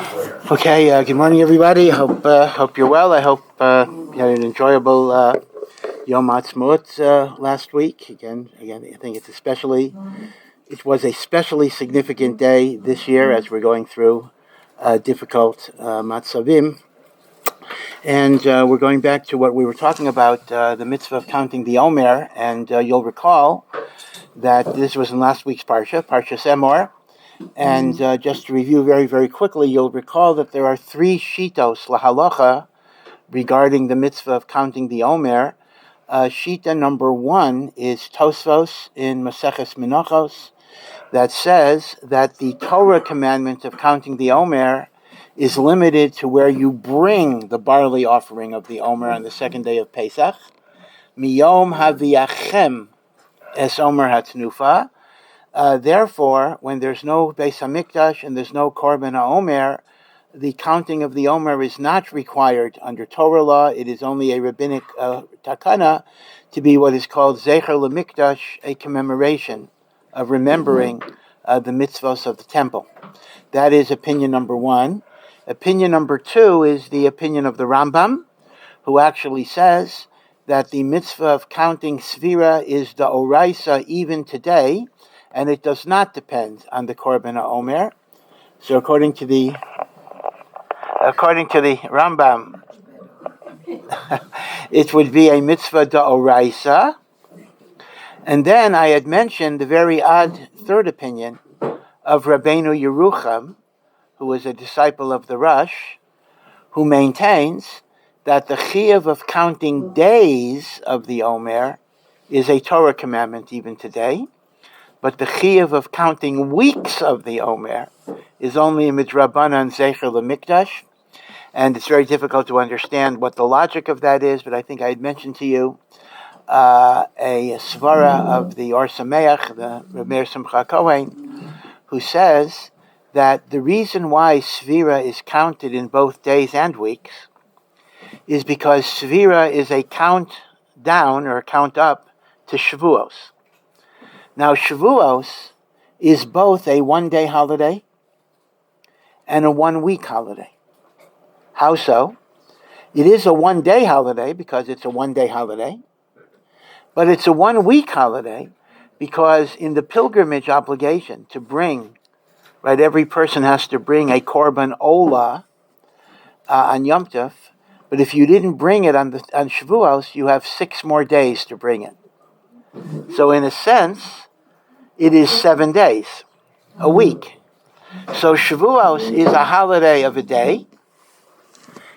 Okay, good morning, everybody. Hope you're well. I hope you had an enjoyable Yom Ha'atzmaut last week. Again, I think it was a especially significant day this year as we're going through difficult matzavim. And we're going back to what we were talking about, the mitzvah of counting the Omer. And you'll recall that this was in last week's Parsha Emor. And just to review very, very quickly, you'll recall that there are three shitos lahalacha regarding the mitzvah of counting the Omer. Shita number one is Tosfos in Maseches Menachos that says that the Torah commandment of counting the Omer is limited to where you bring the barley offering of the Omer on the second day of Pesach. Miyom haviachem es Omer hatnufa. Therefore, when there's no Beis HaMikdash and there's no Korban HaOmer, the counting of the Omer is not required under Torah law. It is only a rabbinic takana to be what is called Zecher LeMikdash, a commemoration of remembering the mitzvos of the temple. That is opinion number one. Opinion number two is the opinion of the Rambam, who actually says that the mitzvah of counting SEFIRA is the Oraisa even today, and it does not depend on the Korban HaOmer. So according to the Rambam, it would be a mitzvah d'oraisa. And then I had mentioned the very odd third opinion of Rabbeinu Yerucham, who was a disciple of the Rosh, who maintains that the chiyuv of counting days of the Omer is a Torah commandment even today. But the chiyuv of counting weeks of the Omer is only a midrabanan zecher l'mikdash, and it's very difficult to understand what the logic of that is. But I think I had mentioned to you a svara of the Or Sameach, the Rabbi Simcha Kohen, who says that the reason why SEFIRA is counted in both days and weeks is because SEFIRA is a count down or a count up to Shavuos. Now, Shavuos is both a one-day holiday and a one-week holiday. How so? It is a one-day holiday because it's a one-day holiday, but it's a one-week holiday because in the pilgrimage obligation to bring, right, every person has to bring a korban olah on Yom Tov, but if you didn't bring it on Shavuos, you have 6 more days to bring it. So in a sense, it is 7 days, a week. So Shavuos is a holiday of a day,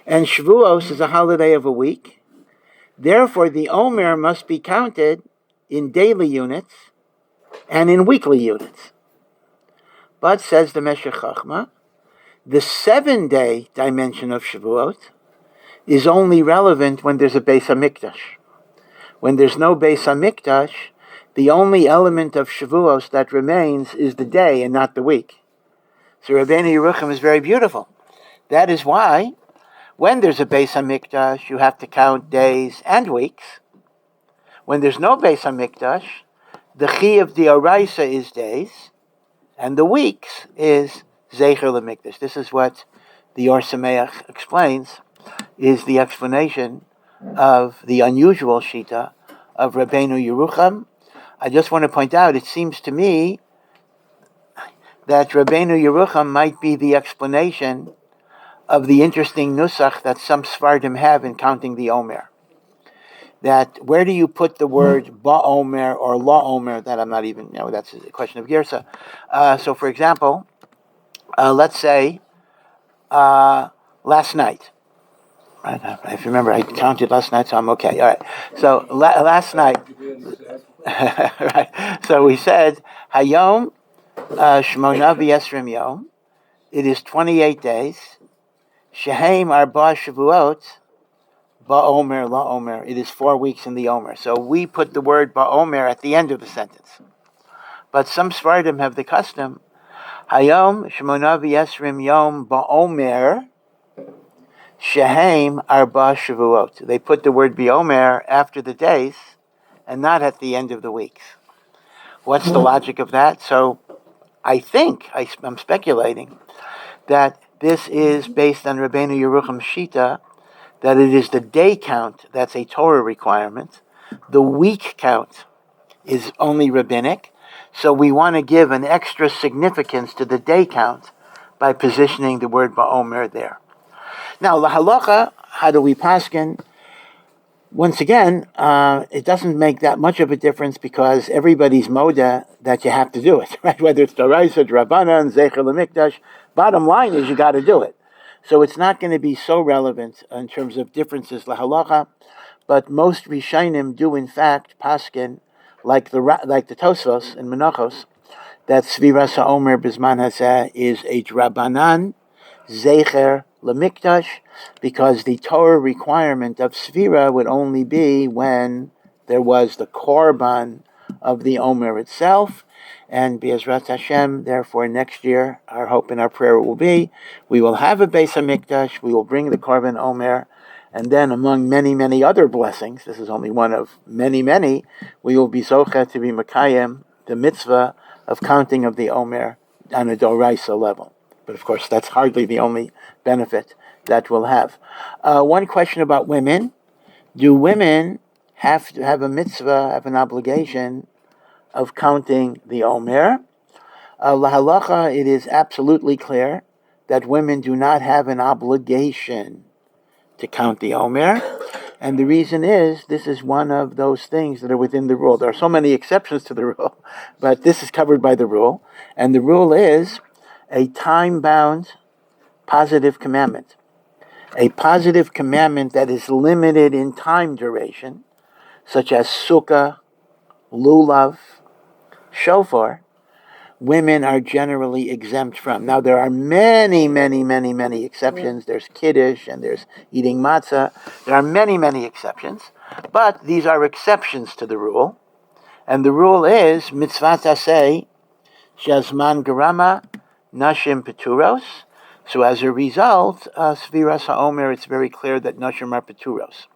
and Shavuos is a holiday of a week. Therefore, the Omer must be counted in daily units and in weekly units. But, says the Meshech Chochmah, the 7-day dimension of Shavuot is only relevant when there's a Beis HaMikdash. When there's no Beis HaMikdash, the only element of Shavuos that remains is the day and not the week. So Rabbeinu Yerucham is very beautiful. That is why, when there's a Beis HaMikdash, you have to count days and weeks. When there's no Beis HaMikdash, the chiyuv d'oraisa is days, and the weeks is Zecher l'Mikdash. This is what the Or Sameach explains, is the explanation of the unusual shita of Rabbeinu Yerucham. I just want to point out, it seems to me that Rabbeinu Yerucham might be the explanation of the interesting nusach that some Sfardim have in counting the Omer. That where do you put the word ba-Omer or la-Omer? That I'm not even, that's a question of Girsa. So for example, let's say last night. Right? If you remember, I counted last night, so I'm okay. All right. So last night, right. So we said Hayom Shmona v'Yesrim Yom. It is 28 days. Shehem Arba Shavuot Ba-Omer La-Omer. It is 4 weeks in the Omer. So we put the word Ba-Omer at the end of the sentence. But some Sfardim have the custom Hayom Shmona v'Yesrim Yom Ba-Omer Shehem Arba Shavuot. They put the word B'Omer after the days and not at the end of the weeks. What's the logic of that? So I think, I'm speculating, that This is based on Rabbeinu Yerucham's Shita, that it is the day count that's a Torah requirement. The week count is only rabbinic. So we want to give an extra significance to the day count by positioning the word ba'omer there. Now, lahalacha, how do we paskin? Once again, it doesn't make that much of a difference because everybody's moda that you have to do it, right? Whether it's Doraisa, Drabanan, Zecher L'Mikdash, bottom line is you got to do it. So it's not going to be so relevant in terms of differences lahalacha, but most Rishonim do in fact paskin like the Tosfos and Menachos that Sefirat HaOmer Bizman Hazeh is a Drabanan, Zecher L'Mikdash, because the Torah requirement of Sefira would only be when there was the korban of the Omer itself. And Be'ezrat Hashem, therefore next year, our hope and our prayer will be, we will have a Beis HaMikdash, we will bring the korban Omer, and then among many, many other blessings, this is only one of many, many, we will be Zocha to be Makayim, the mitzvah of counting of the Omer on a Doraisa level. But of course, that's hardly the only benefit that we'll have. One question about women. Do women have to have a mitzvah, have an obligation of counting the Omer? Lahalacha, it is absolutely clear that women do not have an obligation to count the Omer. And the reason is, this is one of those things that are within the rule. There are so many exceptions to the rule, but this is covered by the rule. And the rule is a time-bound positive commandment. A positive commandment that is limited in time duration, such as sukkah, lulav, shofar, women are generally exempt from. Now, there are many, many, many, many exceptions. There's kiddush and there's eating matzah. There are many, many exceptions. But these are exceptions to the rule. And the rule is, mitzvah taseh, shazman garama, nashim peturos. So as a result, Sefirat HaOmer, it's very clear that nashim are peturos.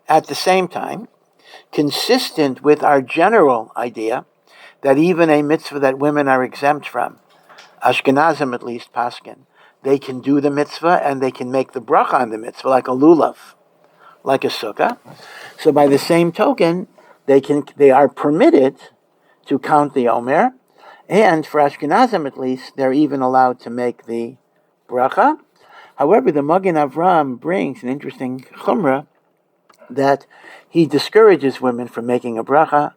At the same time, consistent with our general idea that even a mitzvah that women are exempt from, Ashkenazim at least, paskin, they can do the mitzvah and they can make the bracha on the mitzvah, like a lulav, like a sukkah. So by the same token, they are permitted to count the Omer, and for Ashkenazim at least, they're even allowed to make the bracha. However, the Magen Avram brings an interesting chumrah that he discourages women from making a bracha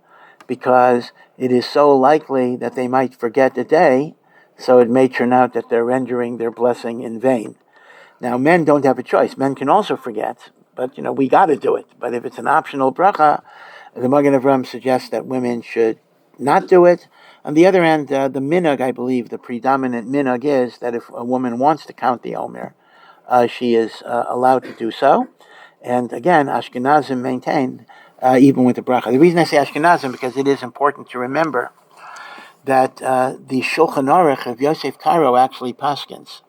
because it is so likely that they might forget the day, so it may turn out that they're rendering their blessing in vain. Now, men don't have a choice. Men can also forget, but, we got to do it. But if it's an optional bracha, the Magen Avram suggests that women should not do it. On the other hand, the minhag, I believe, the predominant minhag is that if a woman wants to count the Omer, she is allowed to do so. And again, Ashkenazim maintain, even with the bracha. The reason I say Ashkenazim, because it is important to remember that the Shulchan Aruch of Yosef Karo actually paskins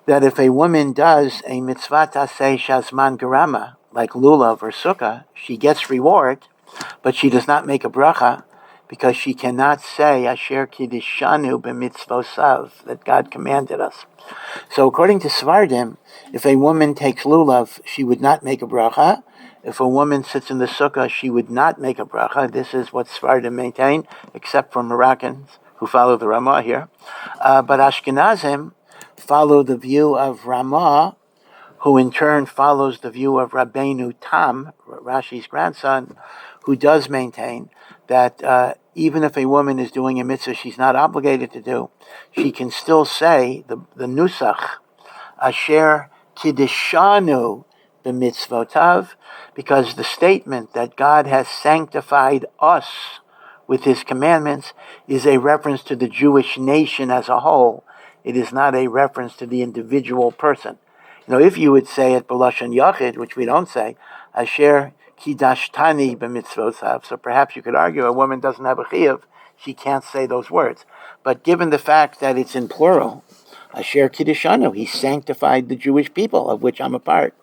that if a woman does a mitzvah taseh shazman garama, like lulav or sukkah, she gets reward, but she does not make a bracha because she cannot say asher kiddishanu b'mitzvosav, that God commanded us. So according to Svardim, if a woman takes lulav, she would not make a bracha. If a woman sits in the sukkah, she would not make a bracha. This is what Svardim maintain, except for Moroccans who follow the Ramah here. But Ashkenazim follow the view of Ramah, who in turn follows the view of Rabbeinu Tam, Rashi's grandson, who does maintain that even if a woman is doing a mitzvah she's not obligated to do, she can still say the nusach, asher kiddishanu b'mitzvotav, because the statement that God has sanctified us with his commandments is a reference to the Jewish nation as a whole. It is not a reference to the individual person. If you would say it b'lashon yachid, which we don't say, asher kidashtani b'mitzvotav, so perhaps you could argue a woman doesn't have a chiyuv, she can't say those words. But given the fact that it's in plural, asher kiddishanu, he sanctified the Jewish people, of which I'm a part.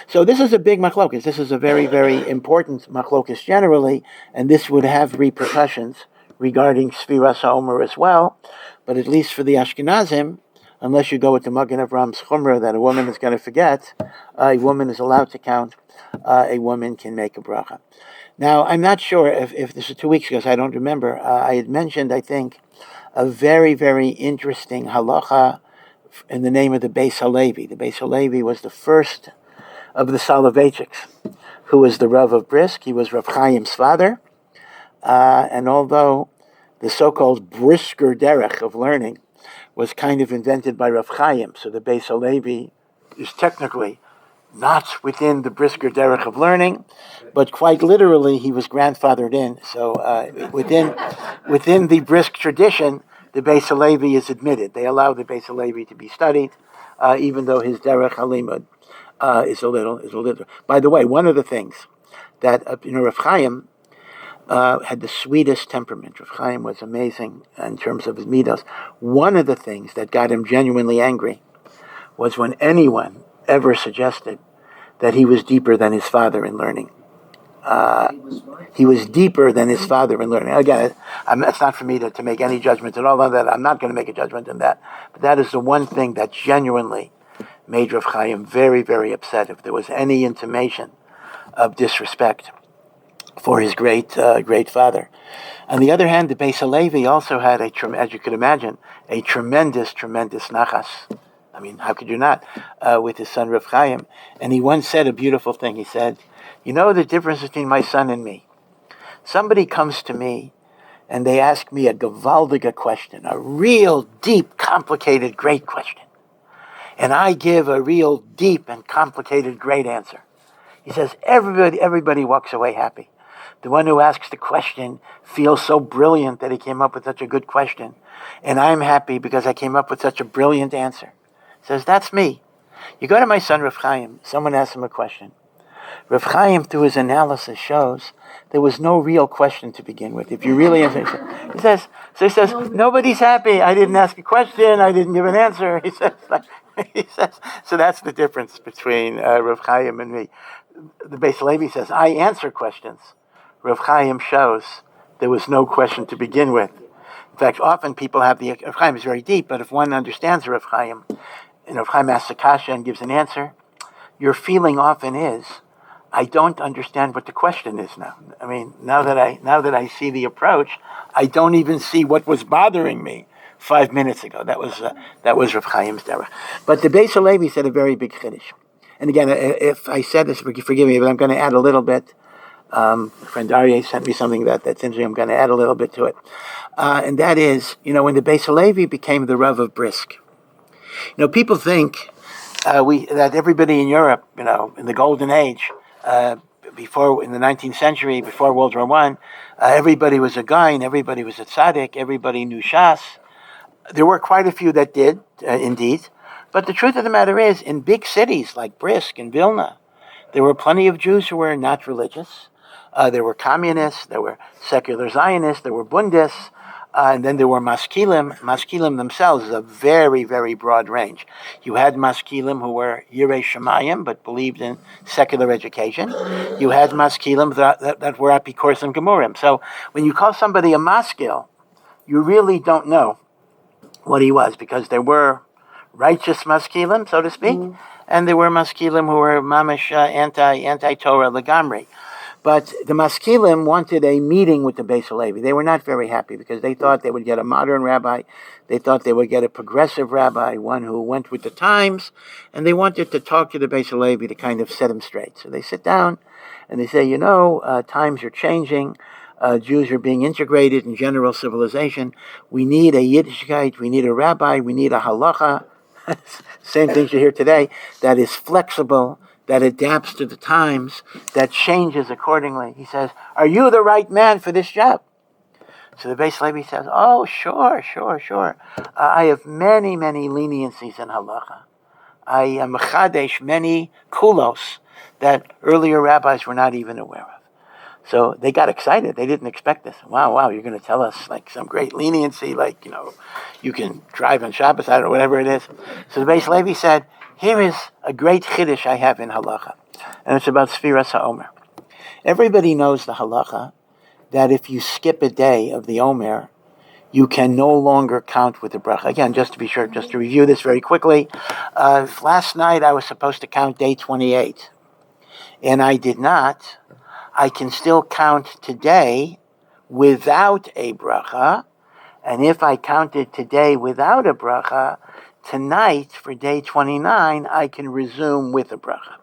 So this is a big machlokas. This is a very, very important machlokas generally, and this would have repercussions regarding Sefirat HaOmer as well. But at least for the Ashkenazim, unless you go with the Magen Avram's Chumrah that a woman is going to forget, a woman is allowed to count. A woman can make a bracha. Now, I'm not sure if this is 2 weeks ago, so I don't remember. I had mentioned, I think, a very, very interesting halacha in the name of the Beis Halevi. The Beis Halevi was the first of the Soloveitchiks, who was the Rav of Brisk. He was Rav Chaim's father. And although the so-called brisker derech of learning was kind of invented by Rav Chaim, so the Beis Halevi is technically not within the brisker derech of learning, but quite literally he was grandfathered in. So within the brisk tradition, the Beis Halevi is admitted. They allow the Beis Halevi to be studied, even though his derech halimud is a little. By the way, one of the things that Rav Chaim had the sweetest temperament. Rav Chaim was amazing in terms of his midos. One of the things that got him genuinely angry was when anyone ever suggested that he was deeper than his father in learning. He was deeper than his father in learning. Again, it's not for me to make any judgment at all on that. I'm not going to make a judgment on that. But that is the one thing that genuinely made Rav Chaim very, very upset if there was any intimation of disrespect for his great father. On the other hand, the Beis Halevi also had, as you could imagine, a tremendous nachas. I mean, how could you not, with his son Rav Chaim? And he once said a beautiful thing. He said, you know the difference between my son and me? Somebody comes to me and they ask me a gewaldige question, a real deep, complicated, great question. And I give a real deep and complicated, great answer. He says, everybody walks away happy. The one who asks the question feels so brilliant that he came up with such a good question. And I'm happy because I came up with such a brilliant answer. He says, that's me. You go to my son Rav Chaim, someone asks him a question. Rav Chaim, through his analysis, shows there was no real question to begin with. If you really answer, he says, nobody's happy. I didn't ask a question. I didn't give an answer. He says, so that's the difference between Rav Chaim and me. The Beis Halevi says, I answer questions. Rav Chaim shows there was no question to begin with. In fact, often people have Rav Chaim is very deep, but if one understands Rav Chaim, and Rav Chaim asks a kasha and gives an answer, your feeling often is, I don't understand what the question is now. I mean, now that I see the approach, I don't even see what was bothering me 5 minutes ago. That was Rav Chaim's derech. But the Beis Halevi said a very big chiddush. And again, if I said this, forgive me, but I'm going to add a little bit. Friend Aryeh sent me something that's interesting. I'm going to add a little bit to it. And that is, when the Beis Halevi became the Rav of Brisk, people think that everybody in Europe, in the Golden Age, before in the 19th century, before World War I, everybody was a guy and everybody was a tzaddik, everybody knew Shas. There were quite a few that did, indeed. But the truth of the matter is, in big cities like Brisk and Vilna, there were plenty of Jews who were not religious. There were communists, there were secular Zionists, there were Bundists, and then there were Maskilim. Maskilim themselves is a very, very broad range. You had Maskilim who were Yirei Shemayim, but believed in secular education. You had Maskilim that were Apikoros Gemurim. So when you call somebody a Maskil, you really don't know what he was, because there were righteous Maskilim, so to speak, and there were Maskilim who were mamish anti-Torah legamri. But the Maskilim wanted a meeting with the Beis Halevi. They were not very happy because they thought they would get a modern rabbi. They thought they would get a progressive rabbi, one who went with the times, and they wanted to talk to the Beis Halevi to kind of set him straight. So they sit down and they say, times are changing. Jews are being integrated in general civilization. We need a Yiddishkeit. We need a rabbi. We need a halacha. Same things you hear today, that is flexible, that adapts to the times, that changes accordingly. He says, are you the right man for this job? So the Beis Halevi says, oh, sure. I have many, many leniencies in halacha. I am mechadesh many kulos that earlier rabbis were not even aware of. So they got excited. They didn't expect this. Wow, you're going to tell us like some great leniency, like, you can drive on Shabbos, I don't know, whatever it is. So the Beis Halevi said, here is a great chiddush I have in halacha. And it's about Sefirat HaOmer. Everybody knows the halacha that if you skip a day of the Omer, you can no longer count with the bracha. Again, just to be sure, just to review this very quickly. Last night I was supposed to count day 28, and I did not. I can still count today without a bracha, and if I counted today without a bracha, tonight for day 29 I can resume with a bracha.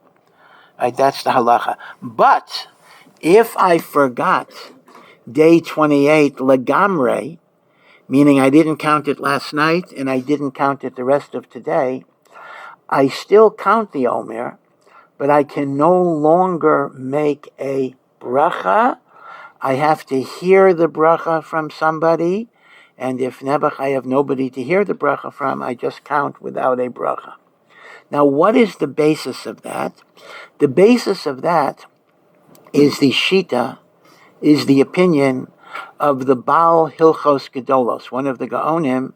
Right, that's the halacha. But if I forgot day 28 legamre, meaning I didn't count it last night and I didn't count it the rest of today, I still count the Omer, but I can no longer make a bracha. I have to hear the bracha from somebody, and if Nebuch I have nobody to hear the bracha from, I just count without a bracha. Now, what is the basis of that? The basis of that is the shita, is the opinion of the Baal Hilchos Gedolos, one of the Gaonim,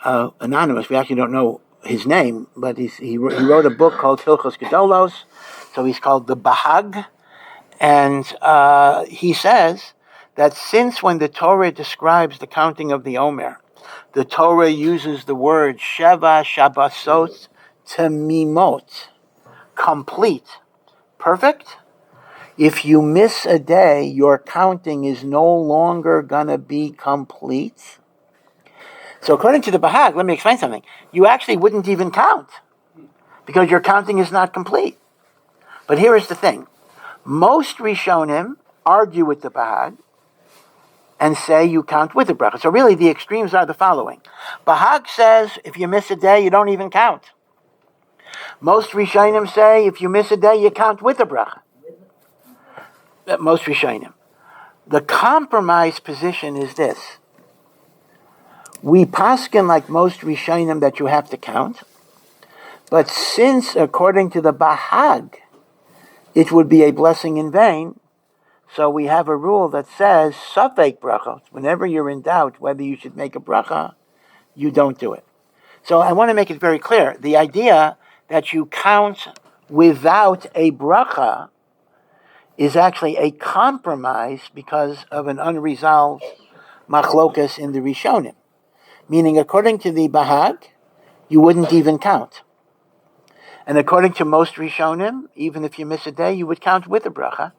anonymous. We actually don't know his name, but he wrote a book called Hilchos Gedolos, so he's called the Bahag, and he says that since when the Torah describes the counting of the Omer, the Torah uses the word Sheva Shabbasot Temimot, complete, perfect. If you miss a day, your counting is no longer going to be complete. So according to the Bahag, let me explain something. You actually wouldn't even count because your counting is not complete. But here is the thing. Most Rishonim argue with the Bahag and say you count with the bracha. So really the extremes are the following. Bahag says if you miss a day, you don't even count. Most Rishonim say if you miss a day, you count with the bracha. Most Rishonim. The compromise position is this. We paskin like most Rishonim that you have to count, but since, according to the Bahag, it would be a blessing in vain, so we have a rule that says, safek brachos, whenever you're in doubt whether you should make a bracha, you don't do it. So I want to make it very clear. The idea that you count without a bracha is actually a compromise because of an unresolved machlokas in the Rishonim. Meaning, according to the Bahag, you wouldn't even count. And according to most Rishonim, even if you miss a day, you would count with a bracha.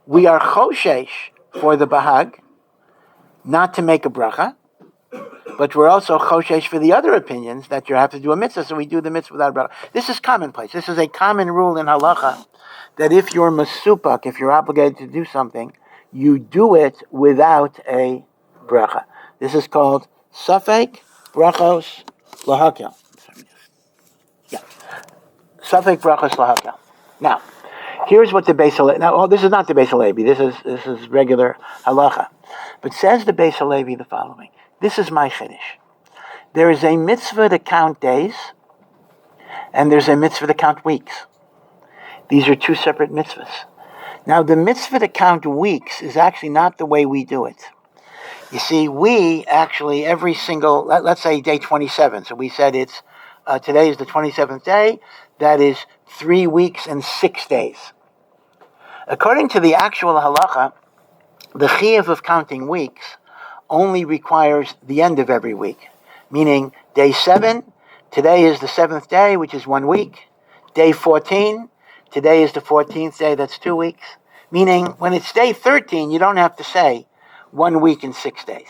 We are choshesh for the Bahag, not to make a bracha, but we're also choshesh for the other opinions that you have to do a mitzvah, so we do the mitzvah without a bracha. This is commonplace. This is a common rule in halacha, that if you're masupak, if you're obligated to do something, you do it without a bracha. This is called safek brachos lahakel. Safek brachos lahakel. Now, here's what the Beis Halevi. Now, this is not the Beis Halevi. This is regular halacha. But says the Beis Halevi the following. This is my chiddush. There is a mitzvah to count days, and there's a mitzvah to count weeks. These are two separate mitzvahs. Now, the mitzvah to count weeks is actually not the way we do it. You see, we actually, every single, let's say day 27. So we said it's, today is the 27th day. That is 3 weeks and 6 days. According to the actual halacha, the chiyuv of counting weeks only requires the end of every week. Meaning, day 7, today is the 7th day, which is 1 week. Day 14, today is the 14th day, that's 2 weeks. Meaning, when it's day 13, you don't have to say 1 week and 6 days.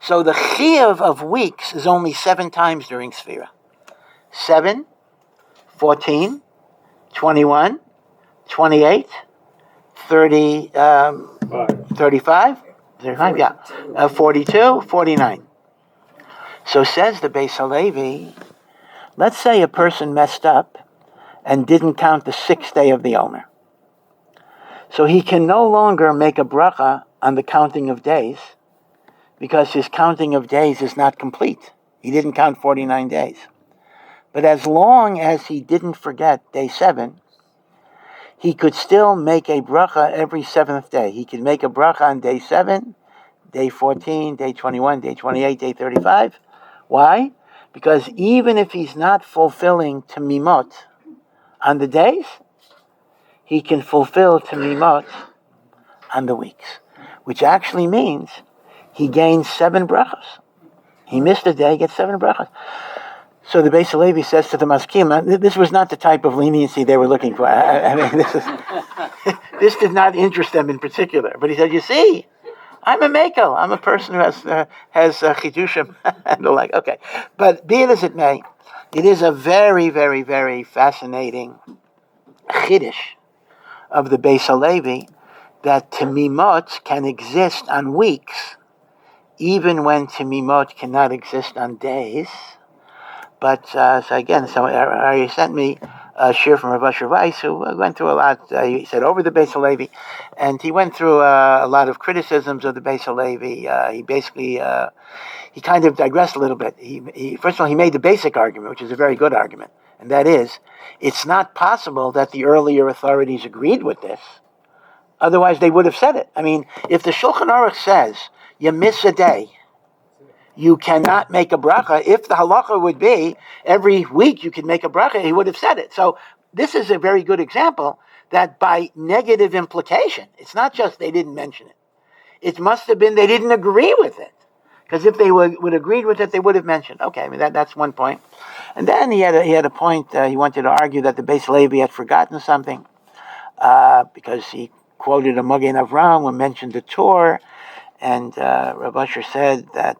So the chiyuv of weeks is only 7 times during SEFIRA. 7, 14, 21, 28, 30, 35, 42, 49. So says the Beis Halevi, let's say a person messed up and didn't count the 6th day of the Omer. So he can no longer make a bracha on the counting of days because his counting of days is not complete. He didn't count 49 days. But as long as he didn't forget day 7, he could still make a bracha every 7th day. He could make a bracha on day 7, day 14, day 21, day 28, day 35. Why? Because even if he's not fulfilling tamimot on the days, he can fulfill tamimot on the weeks. Which actually means he gains 7 brachas. He missed a day, he gets 7 brachas. So the Beis Halevi says to the Maskim, this was not the type of leniency they were looking for. I mean, this did not interest them in particular. But he said, you see, I'm a Mekel. I'm a person who has chidushim and the like. Okay, but be it as it may, it is a very, very, very fascinating chiddush of the Beis Halevi that Temimot can exist on weeks, even when Temimot cannot exist on days. But so Ari sent me a shir from Rabbi Weiss, who went through a lot. He said over the Beis Halevi, and he went through a lot of criticisms of the Beis Halevi. He basically he kind of digressed a little bit. He first of all, he made the basic argument, which is a very good argument, and that is, it's not possible that the earlier authorities agreed with this. Otherwise, they would have said it. I mean, if the Shulchan Aruch says you miss a day, you cannot make a bracha. If the halacha would be every week you can make a bracha, he would have said it. So this is a very good example that by negative implication, it's not just they didn't mention it. It must have been they didn't agree with it. Because if they would agreed with it, they would have mentioned. Okay, I mean that's one point. And then he had a point. He wanted to argue that the Beis Halevi had forgotten something because he quoted a Magen Avraham and mentioned the Torah. And Rav Usher said that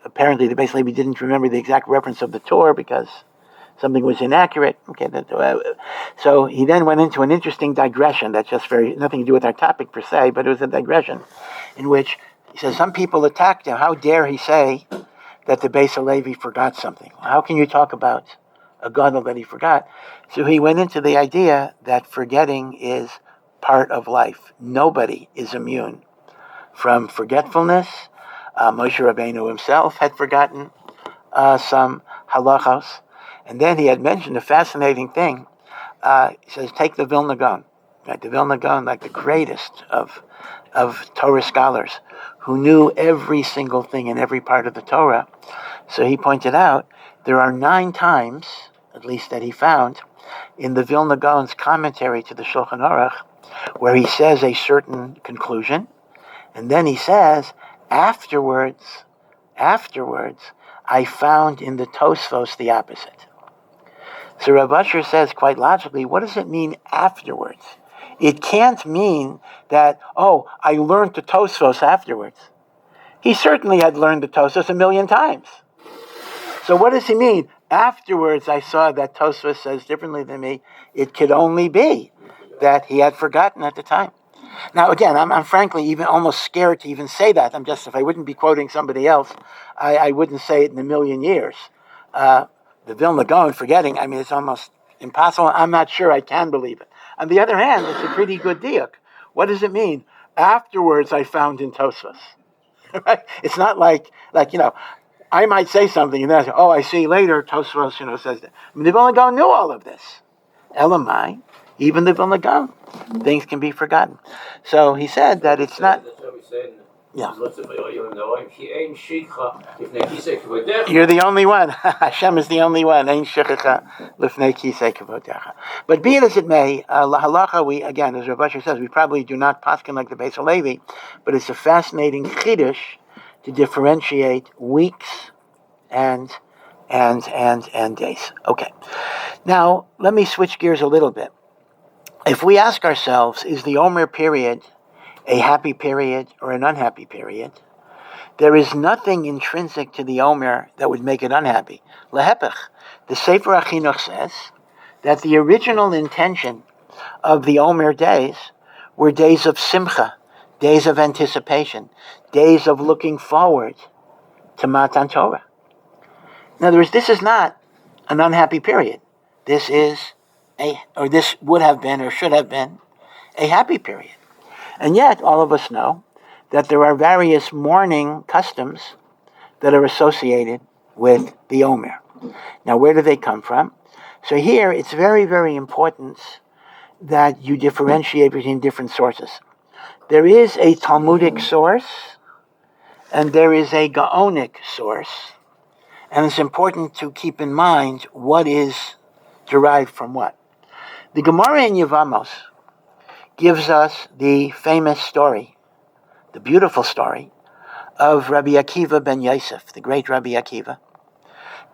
apparently the Beis Halevi didn't remember the exact reference of the Torah because something was inaccurate. Okay, so he then went into an interesting digression that's just nothing to do with our topic per se, but it was a digression in which he says some people attacked him. How dare he say that the Beis Halevi forgot something? How can you talk about a gadol that he forgot? So he went into the idea that forgetting is part of life. Nobody is immune from forgetfulness. Moshe Rabbeinu himself had forgotten some halachos. And then he had mentioned a fascinating thing. He says, take the Vilna Gaon. Right? The Vilna Gaon, like the greatest of Torah scholars, who knew every single thing in every part of the Torah. So he pointed out, there are 9 times, at least that he found, in the Vilna Gaon's commentary to the Shulchan Aruch, where he says a certain conclusion, and then he says, afterwards, I found in the Tosfos the opposite. So Rav Usher says, quite logically, what does it mean afterwards? It can't mean that, I learned the Tosfos afterwards. He certainly had learned the Tosfos 1,000,000 times. So what does he mean? Afterwards, I saw that Tosfos says differently than me. It could only be that he had forgotten at the time. Now, again, I'm frankly even almost scared to even say that. If I wouldn't be quoting somebody else, I wouldn't say it in 1,000,000 years. The Vilna Gaon forgetting, I mean, it's almost impossible. I'm not sure I can believe it. On the other hand, it's a pretty good diuk. What does it mean? Afterwards, I found in Tosfos. Right? It's not like I might say something and then I see later Tosfos, says that. I mean, the Vilna Gaon knew all of this. Elamai, even the Vilna Gaon, things can be forgotten. So he said that it's not. Yeah. You're the only one. Hashem is the only one. But be it as it may, halacha, we, again, as Rav Usher says, we probably do not paskin like the Beis Halevi, but it's a fascinating chiddush to differentiate weeks and days. Okay. Now, let me switch gears a little bit. If we ask ourselves, is the Omer period a happy period or an unhappy period? There is nothing intrinsic to the Omer that would make it unhappy. Lehepech, the Sefer HaChinuch says that the original intention of the Omer days were days of simcha, days of anticipation, days of looking forward to Matan Torah. In other words, this is not an unhappy period. This would have been or should have been a happy period. And yet, all of us know that there are various mourning customs that are associated with the Omer. Now, where do they come from? So here, it's very, very important that you differentiate between different sources. There is a Talmudic source, and there is a Gaonic source. And it's important to keep in mind what is derived from what. The Gemara in Yevamos gives us the famous story, the beautiful story, of Rabbi Akiva ben Yosef, the great Rabbi Akiva.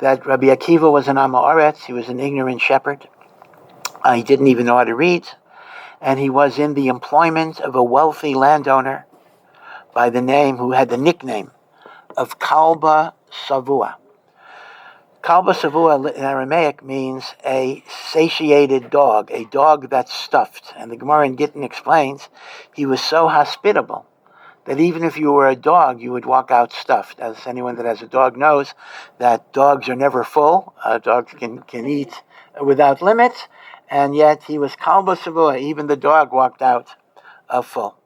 That Rabbi Akiva was an Amoretz, he was an ignorant shepherd. He didn't even know how to read, and he was in the employment of a wealthy landowner by the name, who had the nickname of Kalba Savua. Kalba Savua in Aramaic means a satiated dog, a dog that's stuffed. And the Gemara in Gittin explains he was so hospitable that even if you were a dog, you would walk out stuffed. As anyone that has a dog knows, that dogs are never full. Dogs can eat without limits, and yet he was Kalba Savua. Even the dog walked out full.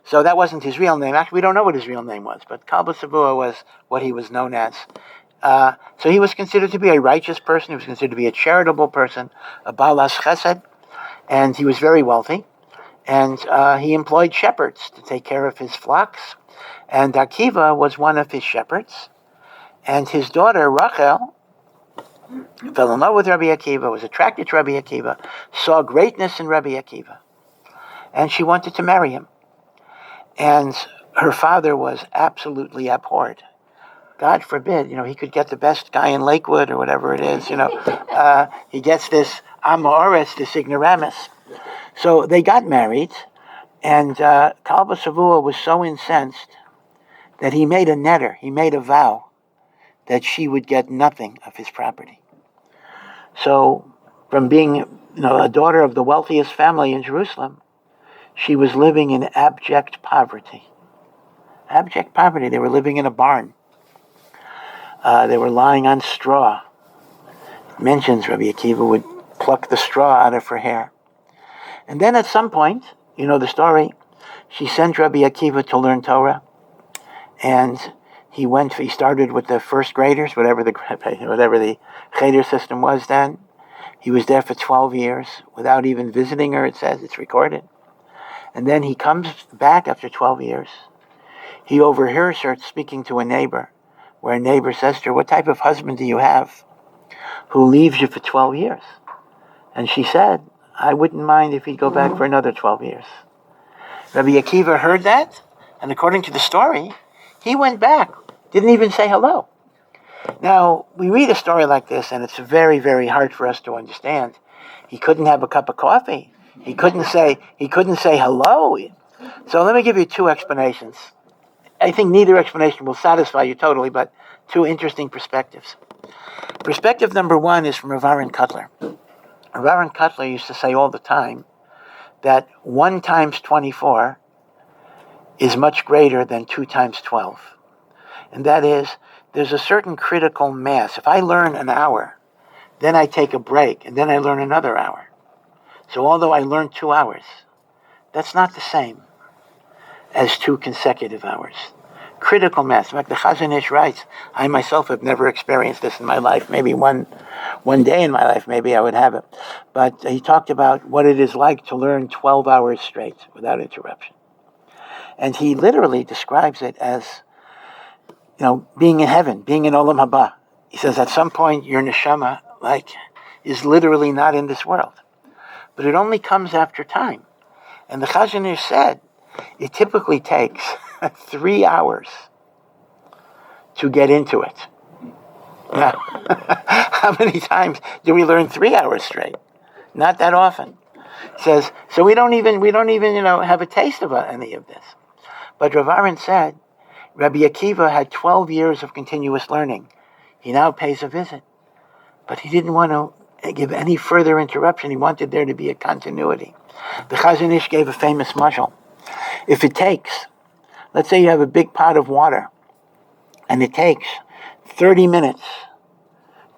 So that wasn't his real name. Actually, we don't know what his real name was, but Kalba Savua was what he was known as. So he was considered to be a righteous person. He was considered to be a charitable person, a balas chesed, and he was very wealthy. And he employed shepherds to take care of his flocks. And Akiva was one of his shepherds. And his daughter, Rachel, fell in love with Rabbi Akiva, was attracted to Rabbi Akiva, saw greatness in Rabbi Akiva. And she wanted to marry him. And her father was absolutely abhorred. God forbid, he could get the best guy in Lakewood or whatever it is, he gets this Amoretz, this ignoramus. So they got married, and Kalba Savua was so incensed that he made a netter, he made a vow that she would get nothing of his property. So from being a daughter of the wealthiest family in Jerusalem, she was living in abject poverty. Abject poverty. They were living in a barn. They were lying on straw. It mentions Rabbi Akiva would pluck the straw out of her hair. And then at some point, the story, she sent Rabbi Akiva to learn Torah. And he started with the first graders, whatever the cheder system was then. He was there for 12 years without even visiting her, it says, it's recorded. And then he comes back after 12 years. He overhears her speaking to a neighbor, where a neighbor says to her, "What type of husband do you have who leaves you for 12 years?" And she said, "I wouldn't mind if he'd go back for another 12 years. Rabbi Akiva heard that, and according to the story, he went back, didn't even say hello. Now, we read a story like this, and it's very, very hard for us to understand. He couldn't have a cup of coffee. He couldn't say hello. So let me give you two explanations. I think neither explanation will satisfy you totally, but two interesting perspectives. Perspective number one is from Rav Aaron Kotler. Rav Aaron Kotler used to say all the time that 1 times 24 is much greater than 2 times 12. And that is, there's a certain critical mass. If I learn an hour, then I take a break, and then I learn another hour. So although I learned 2 hours, that's not the same as 2 consecutive hours. Critical mass. In fact, the Chazon Ish writes, I myself have never experienced this in my life. Maybe one day in my life, maybe I would have it. But he talked about what it is like to learn 12 hours straight without interruption. And he literally describes it as, being in heaven, being in Olam Haba. He says at some point your neshama, is literally not in this world. But it only comes after time. And the Chazon Ish said, it typically takes 3 hours to get into it. Now, how many times do we learn 3 hours straight? Not that often. He says, so we don't even have a taste of any of this. But Rav Aaron said, Rabbi Akiva had 12 years of continuous learning. He now pays a visit. But he didn't want to give any further interruption. He wanted there to be a continuity. The Chazon Ish gave a famous mashal. If it takes, let's say you have a big pot of water, and it takes 30 minutes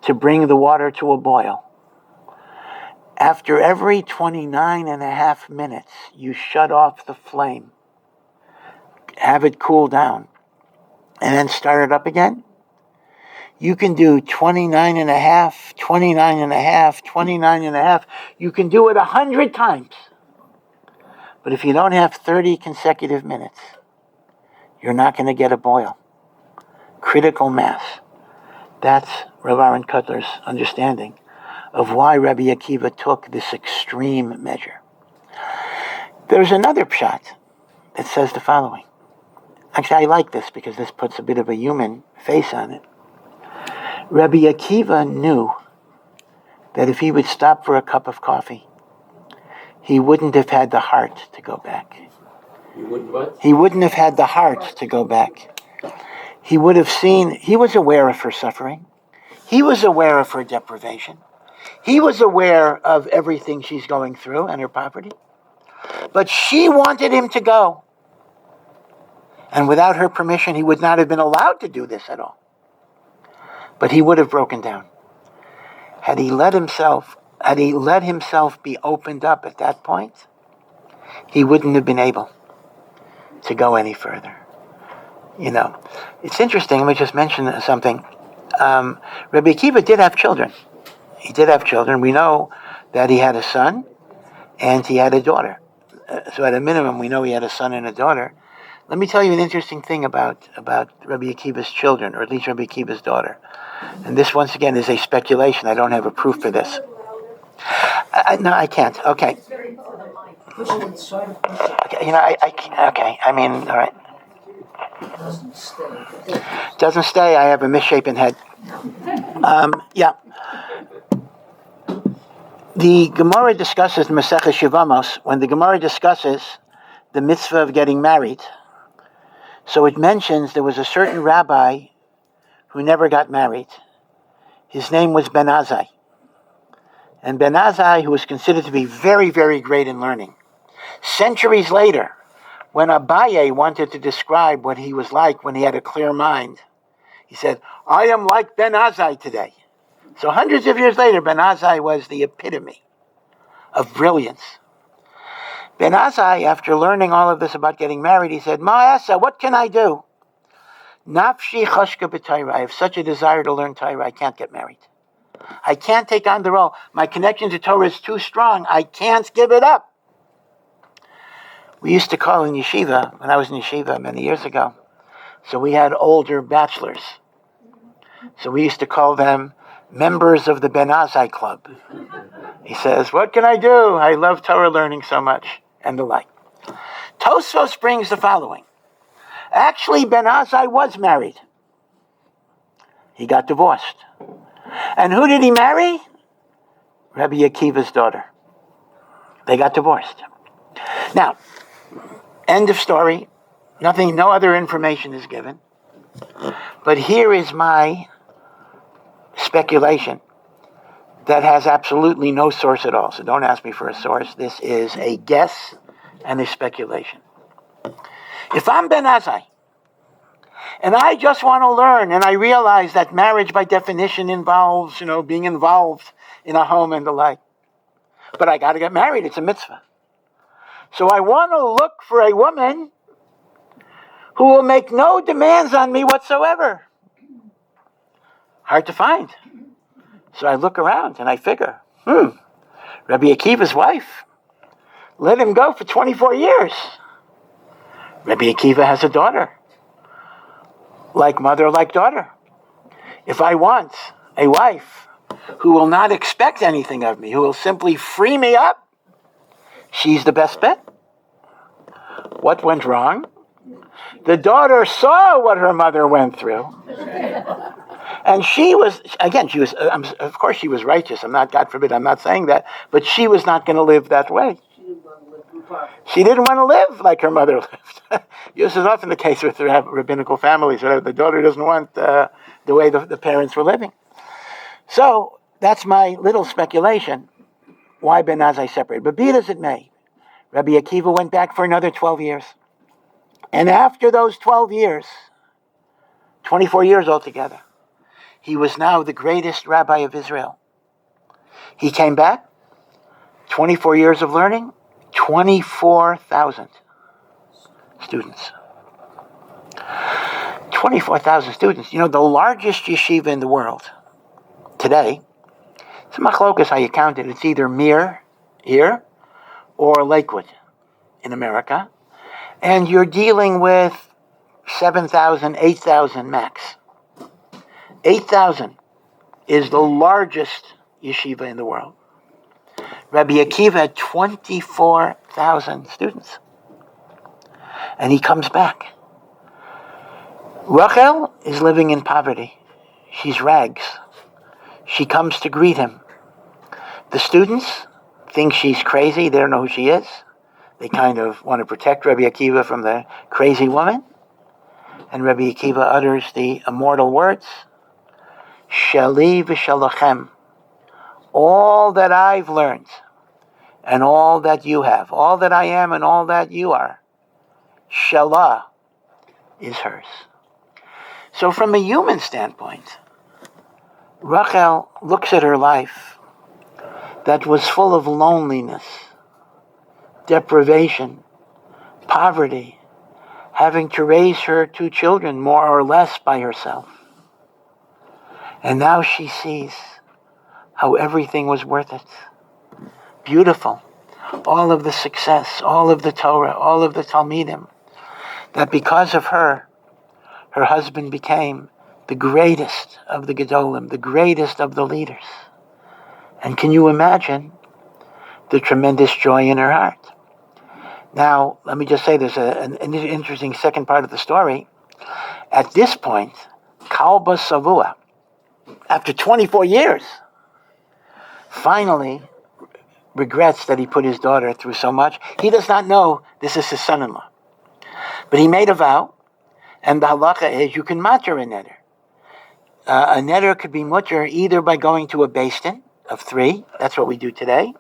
to bring the water to a boil. After every 29 and a half minutes, you shut off the flame, have it cool down, and then start it up again. You can do 29 and a half, 29 and a half, 29 and a half. You can do it 100 times. But if you don't have 30 consecutive minutes, you're not going to get a boil. Critical mass. That's Rav Aaron Kotler's understanding of why Rabbi Akiva took this extreme measure. There's another pshat that says the following. Actually, I like this because this puts a bit of a human face on it. Rabbi Akiva knew that if he would stop for a cup of coffee, he wouldn't have had the heart to go back. You wouldn't what? He wouldn't have had the heart to go back. He would have seen, he was aware of her suffering. He was aware of her deprivation. He was aware of everything she's going through and her poverty. But she wanted him to go. And without her permission, he would not have been allowed to do this at all. But he would have broken down. Had he let himself be opened up at that point, he wouldn't have been able to go any further. It's interesting. Let me just mention something. Rabbi Akiva did have children. He did have children. We know that he had a son and he had a daughter. So at a minimum, we know he had a son and a daughter. Let me tell you an interesting thing about Rabbi Akiva's children, or at least Rabbi Akiva's daughter. And this, once again, is a speculation. I don't have a proof for this. No, I can't. Okay. Okay. I mean, all right. Doesn't stay. I have a misshapen head. Yeah. The Gemara discusses Masechah Shivamos, when the Gemara discusses the mitzvah of getting married. So it mentions there was a certain rabbi who never got married. His name was Ben Azai. And Ben Azai, who was considered to be very, very great in learning. Centuries later, when Abaye wanted to describe what he was like when he had a clear mind, he said, "I am like Ben Azai today." So hundreds of years later, Ben Azai was the epitome of brilliance. Ben Azai, after learning all of this about getting married, he said, "Ma'asa, what can I do? Nafshi chashka b'Torah. I have such a desire to learn Torah, I can't get married. I can't take on the role. My connection to Torah is too strong. I can't give it up." We used to call in yeshiva, when I was in yeshiva many years ago, so we had older bachelors. So we used to call them members of the Ben Azai Club. He says, "What can I do? I love Torah learning so much," and the like. Tosfos brings the following. Actually, Ben Azai was married. He got divorced. And who did he marry? Rabbi Akiva's daughter. They got divorced. Now, end of story. No other information is given. But here is my speculation that has absolutely no source at all. So don't ask me for a source. This is a guess and a speculation. If I'm Ben Azai, and I just want to learn, and I realize that marriage by definition involves, being involved in a home and the like. But I got to get married. It's a mitzvah. So I want to look for a woman who will make no demands on me whatsoever. Hard to find. So I look around and I figure, Rabbi Akiva's wife let him go for 24 years. Rabbi Akiva has a daughter. Like mother, like daughter. If I want a wife who will not expect anything of me, who will simply free me up, she's the best bet. What went wrong? The daughter saw what her mother went through. And she was, of course she was righteous. God forbid, I'm not saying that. But she was not going to live that way. She didn't want to live like her mother lived. This is often the case with rabbinical families. The daughter doesn't want the way the parents were living. So that's my little speculation why Ben Azai separated. But be it as it may, Rabbi Akiva went back for another 12 years. And after those 12 years, 24 years altogether, he was now the greatest rabbi of Israel. He came back, 24 years of learning, 24,000 students. 24,000 students. The largest yeshiva in the world today, it's a machlokas how you count it. It's either Mir, here, or Lakewood in America. And you're dealing with 7,000, 8,000 max. 8,000 is the largest yeshiva in the world. Rabbi Akiva had 24,000 students. And he comes back Rachel is living in poverty. She's rags. She comes to greet him. The students think she's crazy. They don't know who she is. They kind of want to protect Rabbi Akiva from the crazy woman. And Rabbi Akiva utters the immortal words, Shali v'shalachem, all that I've learned and all that you have, all that I am and all that you are, Shalah is hers. So from a human standpoint, Rachel looks at her life that was full of loneliness, deprivation, poverty, having to raise her two children more or less by herself. And now she sees how everything was worth it. Beautiful. All of the success, all of the Torah, all of the Talmidim, that because of her, her husband became the greatest of the Gedolim, the greatest of the leaders. And can you imagine the tremendous joy in her heart? Now, let me just say there's an interesting second part of the story. At this point, Kalba Savua, after 24 years, finally regrets that he put his daughter through so much. He does not know this is his son-in-law. But he made a vow, and the halacha is you can matter a neder. A neder could be mutter either by going to a beis din of 3, that's what we do today,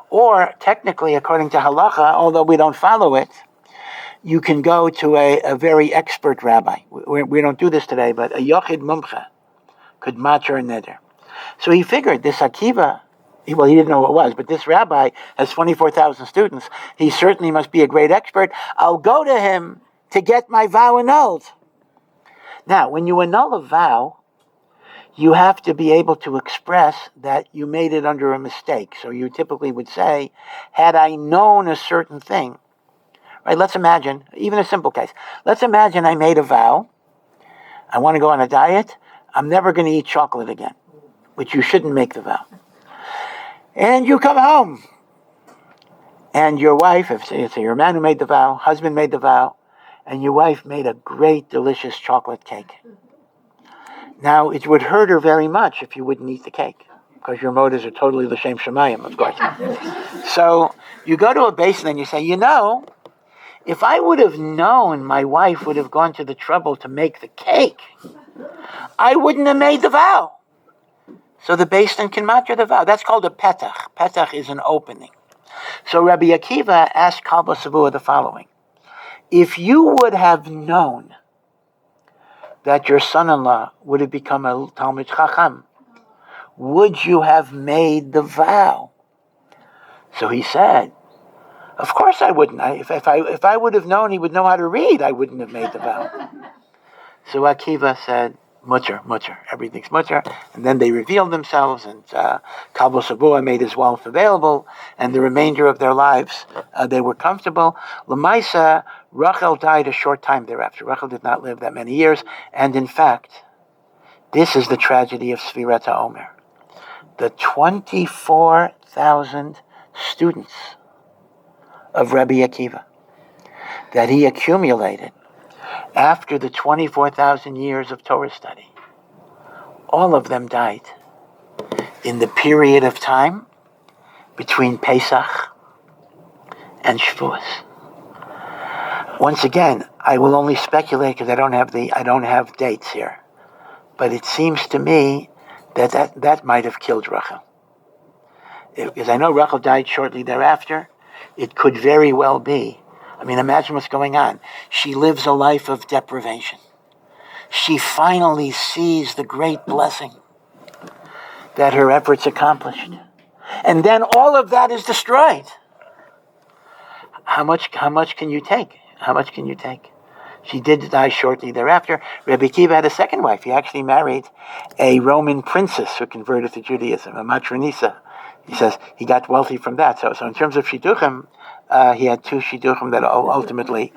or technically, according to halacha, although we don't follow it, you can go to a very expert rabbi. We don't do this today, but a yochid mumcha could matter a neder. So he figured this Akiva, he didn't know what it was, but this rabbi has 24,000 students. He certainly must be a great expert. I'll go to him to get my vow annulled. Now, when you annul a vow, you have to be able to express that you made it under a mistake. So you typically would say, had I known a certain thing, right? Let's imagine, even a simple case. Let's imagine I made a vow. I want to go on a diet. I'm never going to eat chocolate again, which you shouldn't make the vow. And you come home, and your wife, if you're a man who made the vow, husband made the vow, and your wife made a great, delicious chocolate cake. Now, it would hurt her very much if you wouldn't eat the cake, because your motives are totally l'shem shamayim, of course. So you go to a beis din and you say, if I would have known my wife would have gone to the trouble to make the cake, I wouldn't have made the vow. So the beis din can matter the vow. That's called a petach. Petach is an opening. So Rabbi Akiva asked Kalba Savua the following. If you would have known that your son-in-law would have become a Talmid Chacham, would you have made the vow? So he said, of course I wouldn't. If I would have known he would know how to read, I wouldn't have made the vow. So Akiva said, mutter, everything's mutter. And then they revealed themselves, and Kalba Savua made his wealth available, and the remainder of their lives, they were comfortable. L'maisa, Rachel died a short time thereafter. Rachel did not live that many years, and in fact, this is the tragedy of Sefirat HaOmer. The 24,000 students of Rabbi Akiva that he accumulated after the 24,000 years of Torah study, all of them died in the period of time between Pesach and Shavuos. Once again, I will only speculate because I don't have dates here, but it seems to me that might have killed Rachel. Because I know Rachel died shortly thereafter. It could very well be. I mean, imagine what's going on. She lives a life of deprivation. She finally sees the great blessing that her efforts accomplished. And then all of that is destroyed. How much can you take? How much can you take? She did die shortly thereafter. Rabbi Akiva had a second wife. He actually married a Roman princess who converted to Judaism, a Matronisa. He says he got wealthy from that. So in terms of shidduchim, he had 2 shidduchim that ultimately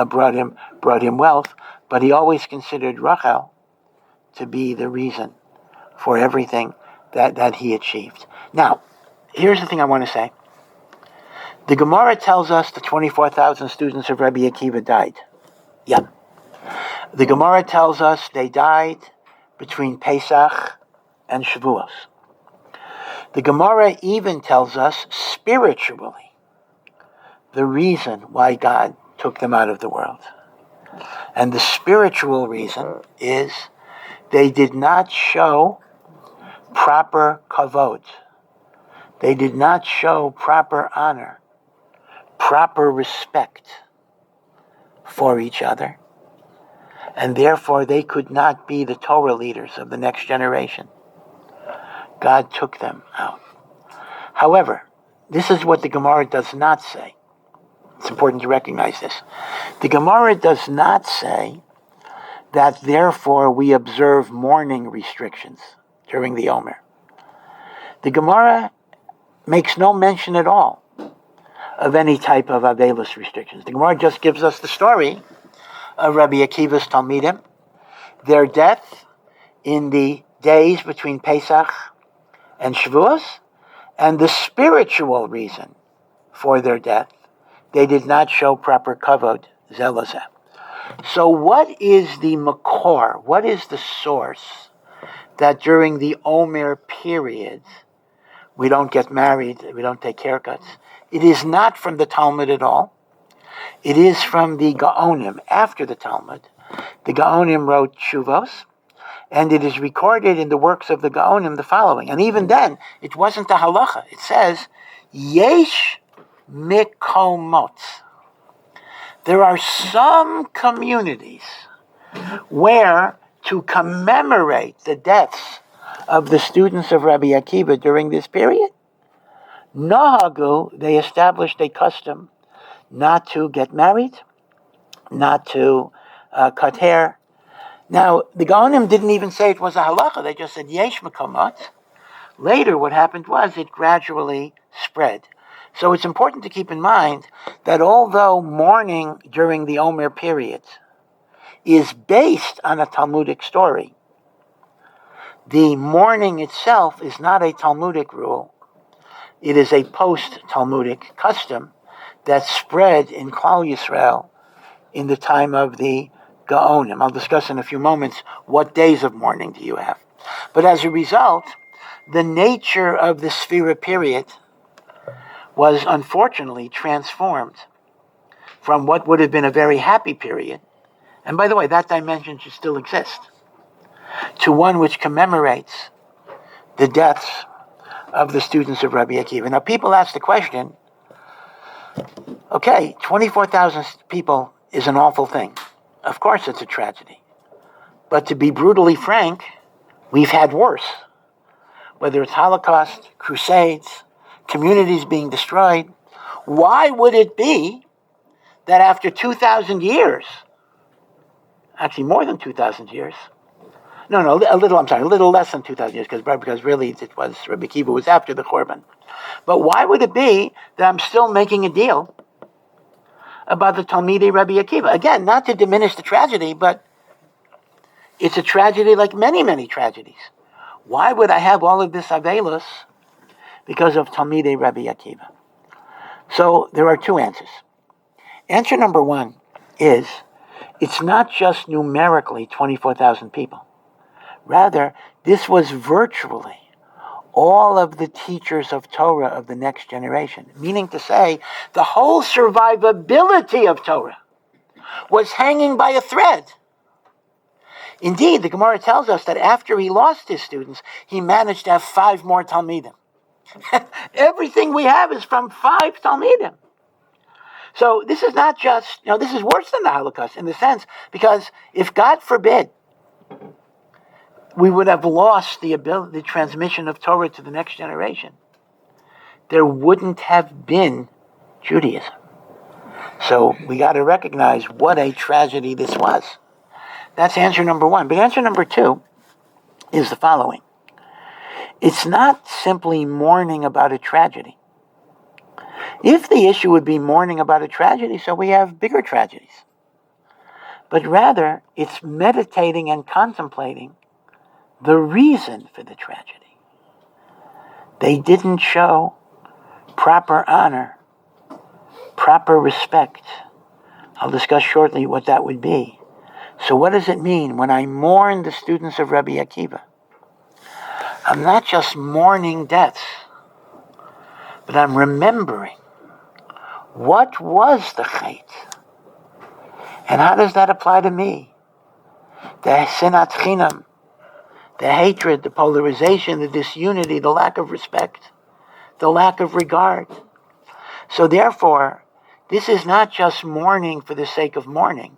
brought him wealth. But he always considered Rachel to be the reason for everything that he achieved. Now, here's the thing I want to say. The Gemara tells us the 24,000 students of Rabbi Akiva died. Yeah. The Gemara tells us they died between Pesach and Shavuos. The Gemara even tells us spiritually the reason why God took them out of the world. And the spiritual reason is they did not show proper kavod. They did not show proper honor, proper respect for each other. And therefore they could not be the Torah leaders of the next generation. God took them out. However, this is what the Gemara does not say. It's important to recognize this. The Gemara does not say that therefore we observe mourning restrictions during the Omer. The Gemara makes no mention at all of any type of Avelis restrictions. The Gemara just gives us the story of Rabbi Akiva's Talmidim, their death in the days between Pesach and Shavuos, and the spiritual reason for their death. They did not show proper kavod zelazeh. So what is the makor? What is the source that during the Omer period we don't get married, we don't take haircuts? It is not from the Talmud at all. It is from the Gaonim after the Talmud. The Gaonim wrote Shuvos, and it is recorded in the works of the Gaonim the following. And even then, it wasn't the halacha. It says, Yesh mikomot. There are some communities where, to commemorate the deaths of the students of Rabbi Akiva during this period, Nahagu, they established a custom not to get married, not to cut hair. Now, the Gaonim didn't even say it was a halacha. They just said, Yesh mekomot. Later, what happened was it gradually spread. So it's important to keep in mind that although mourning during the Omer period is based on a Talmudic story, the mourning itself is not a Talmudic rule. It is a post-Talmudic custom that spread in Klal Yisrael in the time of the Gaonim. I'll discuss in a few moments what days of mourning do you have. But as a result, the nature of the SEFIRA period was unfortunately transformed from what would have been a very happy period, and by the way, that dimension should still exist, to one which commemorates the deaths of the students of Rabbi Akiva. Now, people ask the question, okay, 24,000 people is an awful thing. Of course it's a tragedy. But to be brutally frank, we've had worse. Whether it's Holocaust, crusades, communities being destroyed, why would it be that after 2,000 years, actually more than 2,000 years, a little less than 2,000 years, because really it was, Rabbi Akiva was after the Churban. But why would it be that I'm still making a deal about the Talmidei Rabbi Akiva? Again, not to diminish the tragedy, but it's a tragedy like many, many tragedies. Why would I have all of this Avelos because of Talmidei Rabbi Akiva? So there are two answers. Answer number one is, it's not just numerically 24,000 people. Rather, this was virtually all of the teachers of Torah of the next generation. Meaning to say, the whole survivability of Torah was hanging by a thread. Indeed, the Gemara tells us that after he lost his students, he managed to have 5 more Talmidim. Everything we have is from 5 Talmidim. So this is not just, this is worse than the Holocaust in the sense, because if God forbid, we would have lost the transmission of Torah to the next generation, there wouldn't have been Judaism. So we got to recognize what a tragedy this was. That's answer number one. But answer number two is the following. It's not simply mourning about a tragedy. If the issue would be mourning about a tragedy, so we have bigger tragedies. But rather, it's meditating and contemplating the reason for the tragedy. They didn't show proper honor, proper respect. I'll discuss shortly what that would be. So what does it mean when I mourn the students of Rabbi Akiva? I'm not just mourning deaths, but I'm remembering what was the chait, and how does that apply to me? The sinat chinam, the hatred, the polarization, the disunity, the lack of respect, the lack of regard. So therefore, this is not just mourning for the sake of mourning.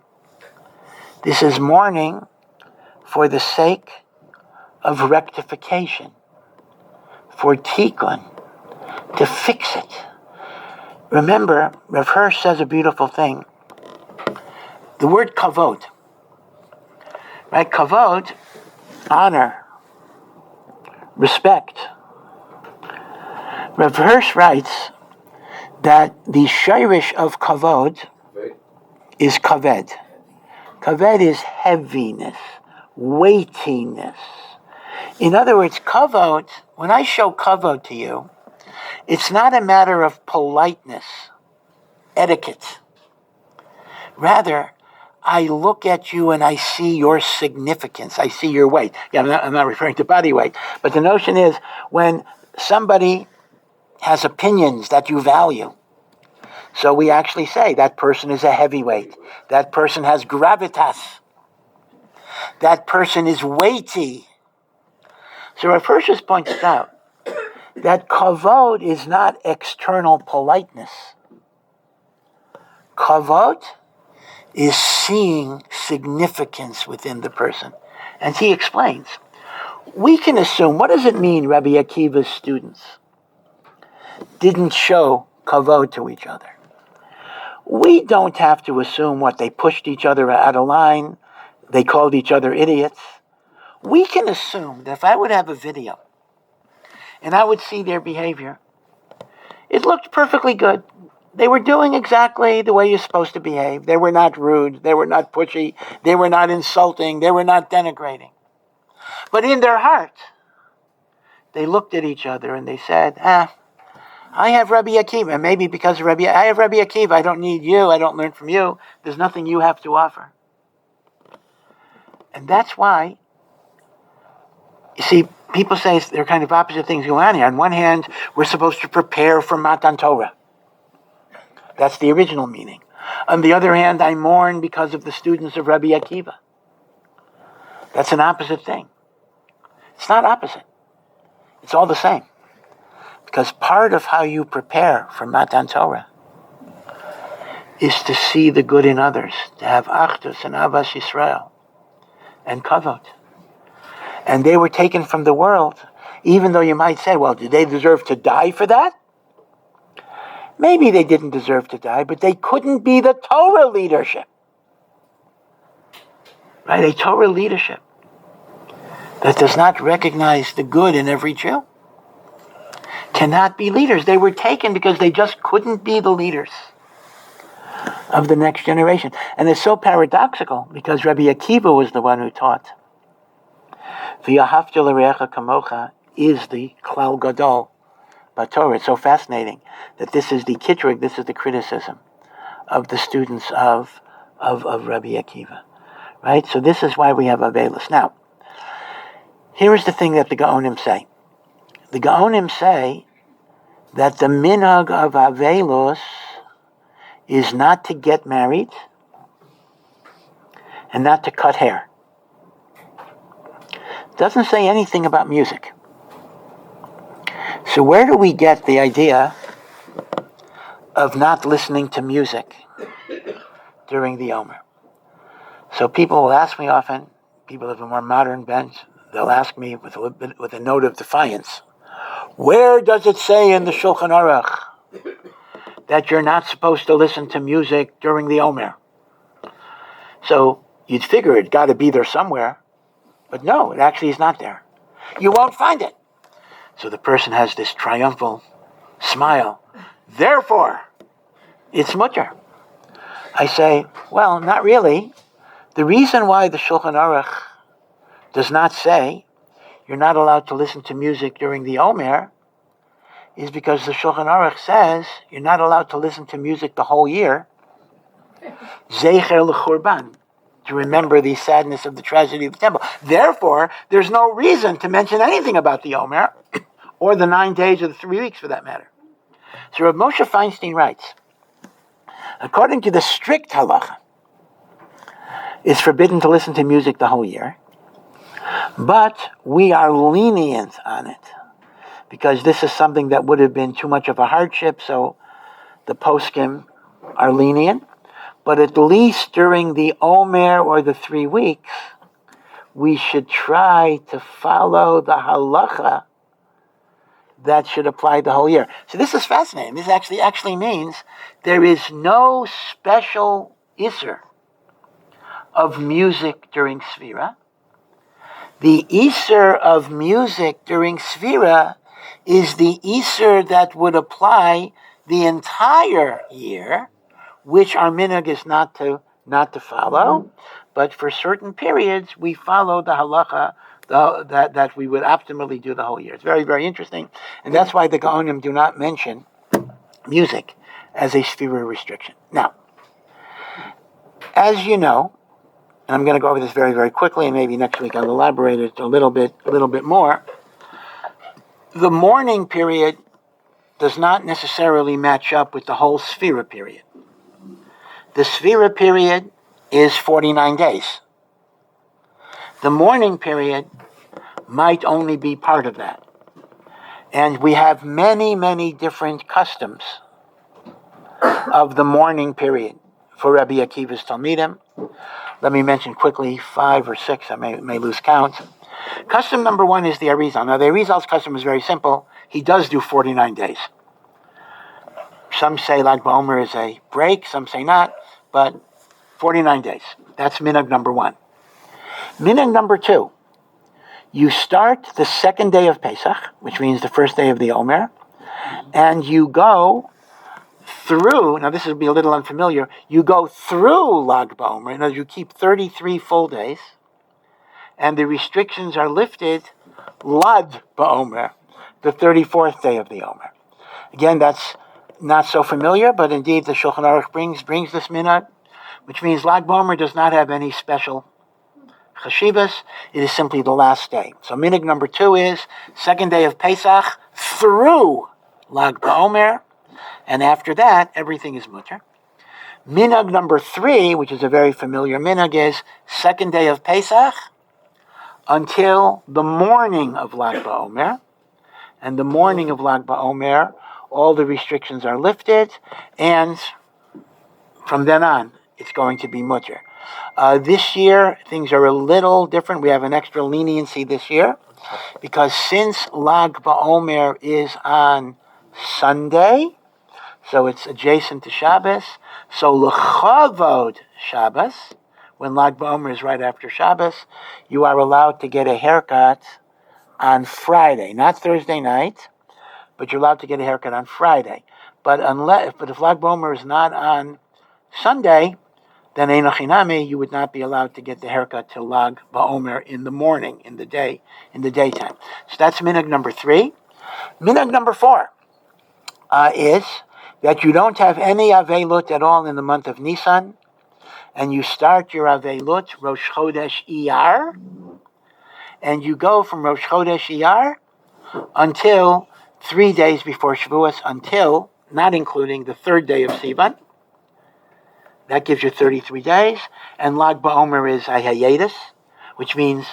This is mourning for the sake of rectification, for tikkun, to fix it. Remember, Rav Hirsch says a beautiful thing. The word kavod, right? Kavod, honor, respect. Rav Hirsch writes that the shirish of kavod is kaved. Kaved is heaviness, weightiness. In other words, kavod, when I show kavod to you, it's not a matter of politeness, etiquette. Rather, I look at you and I see your significance. I see your weight. Yeah, I'm not referring to body weight. But the notion is when somebody has opinions that you value, so we actually say that person is a heavyweight. That person has gravitas. That person is weighty. So Rav Hirsch just points out that kavod is not external politeness. Kavod is seeing significance within the person. And he explains, we can assume, what does it mean Rabbi Akiva's students didn't show kavod to each other? We don't have to assume what they pushed each other out of line, they called each other idiots. We can assume that if I would have a video and I would see their behavior, it looked perfectly good. They were doing exactly the way you're supposed to behave. They were not rude. They were not pushy. They were not insulting. They were not denigrating. But in their heart, they looked at each other and they said, I have Rabbi Akiva. Maybe because of I have Rabbi Akiva. I don't need you. I don't learn from you. There's nothing you have to offer. And that's why, you see, people say there are kind of opposite things going on here. On one hand, we're supposed to prepare for Matan Torah. That's the original meaning. On the other hand, I mourn because of the students of Rabbi Akiva. That's an opposite thing. It's not opposite. It's all the same. Because part of how you prepare for Matan Torah is to see the good in others, to have achdus and avas Yisrael and kavod. And they were taken from the world, even though you might say, well, did they deserve to die for that? Maybe they didn't deserve to die, but they couldn't be the Torah leadership. Right? A Torah leadership that does not recognize the good in every Jew cannot be leaders. They were taken because they just couldn't be the leaders of the next generation. And it's so paradoxical because Rabbi Akiva was the one who taught. V'yahavta l'reacha kamocha is the klal gadol b'Torah. It's so fascinating that this is the kitrig, this is the criticism of the students of Rabbi Akiva. Right? So this is why we have Avelis. Now, here is the thing that the Gaonim say. The Gaonim say that the minhag of Avelos is not to get married and not to cut hair. Doesn't say anything about music. So where do we get the idea of not listening to music during the Omer? So people will ask me often, people of a more modern bent, they'll ask me with a note of defiance, where does it say in the Shulchan Aruch that you're not supposed to listen to music during the Omer? So you'd figure it got to be there somewhere, but no, it actually is not there. You won't find it. So the person has this triumphal smile. Therefore, it's mutter. I say, well, not really. The reason why the Shulchan Aruch does not say you're not allowed to listen to music during the Omer is because the Shulchan Aruch says you're not allowed to listen to music the whole year. Zecher l'churban. to remember the sadness of the tragedy of the temple. Therefore, there's no reason to mention anything about the Omer, or the 9 days or the 3 weeks for that matter. So Rav Moshe Feinstein writes, according to the strict halacha, it's forbidden to listen to music the whole year, but we are lenient on it, because this is something that would have been too much of a hardship, so the poskim are lenient. But at least during the Omer or the 3 weeks, we should try to follow the halacha that should apply the whole year. So this is fascinating. This actually means there is no special Iyar of music during SEFIRA. The Iyar of music during SEFIRA is the Iyar that would apply the entire year, which our minhag is not to follow, but for certain periods we follow the halacha that we would optimally do the whole year. It's very, very interesting, and that's why the Gaonim do not mention music as a SEFIRA restriction. Now, as you know, and I'm going to go over this very, very quickly, and maybe next week I'll elaborate it a little bit more. The mourning period does not necessarily match up with the whole SEFIRA period. The SEFIRA period is 49 days. The mourning period might only be part of that. And we have many, many different customs of the mourning period for Rabbi Akiva's Talmidim. Let me mention quickly 5 or 6, I may lose count. Custom number 1 is the Arizal. Now the Arizal's custom is very simple. He does do 49 days. Some say Lag BaOmer is a break, some say not, but 49 days. That's minhag number 1. Minhag number 2, you start the 2nd day of Pesach, which means the 1st day of the Omer, and you go through, now this will be a little unfamiliar, you go through Lag BaOmer, in other words, you keep 33 full days, and the restrictions are lifted Lag BaOmer, the 34th day of the Omer. Again, that's not so familiar, but indeed the Shulchan Aruch brings this minhag, which means Lag BaOmer does not have any special chashivas. It is simply the last day. So minhag number 2 is 2nd day of Pesach through Lag BaOmer, and after that everything is mutter. Minhag number 3, which is a very familiar minhag, is 2nd day of Pesach until the morning of Lag BaOmer, and the morning of Lag BaOmer all the restrictions are lifted, and from then on, it's going to be mutter. This year, things are a little different. We have an extra leniency this year, because since Lag BaOmer is on Sunday, so it's adjacent to Shabbos, so l'chavod Shabbos, when Lag BaOmer is right after Shabbos, you are allowed to get a haircut on Friday, not Thursday night, but you're allowed to get a haircut on Friday. But if Lag BaOmer is not on Sunday, then Eino Chinami, you would not be allowed to get the haircut till Lag BaOmer in the morning, in the daytime. So that's minhag number 3. Minhag number 4 is that you don't have any Avelut at all in the month of Nisan, and you start your Avelut Rosh Chodesh Iyar, and you go from Rosh Chodesh Iyar until 3 days before Shavuos, until, not including the 3rd day of Sivan. That gives you 33 days. And Lag BaOmer is a hiatus, which means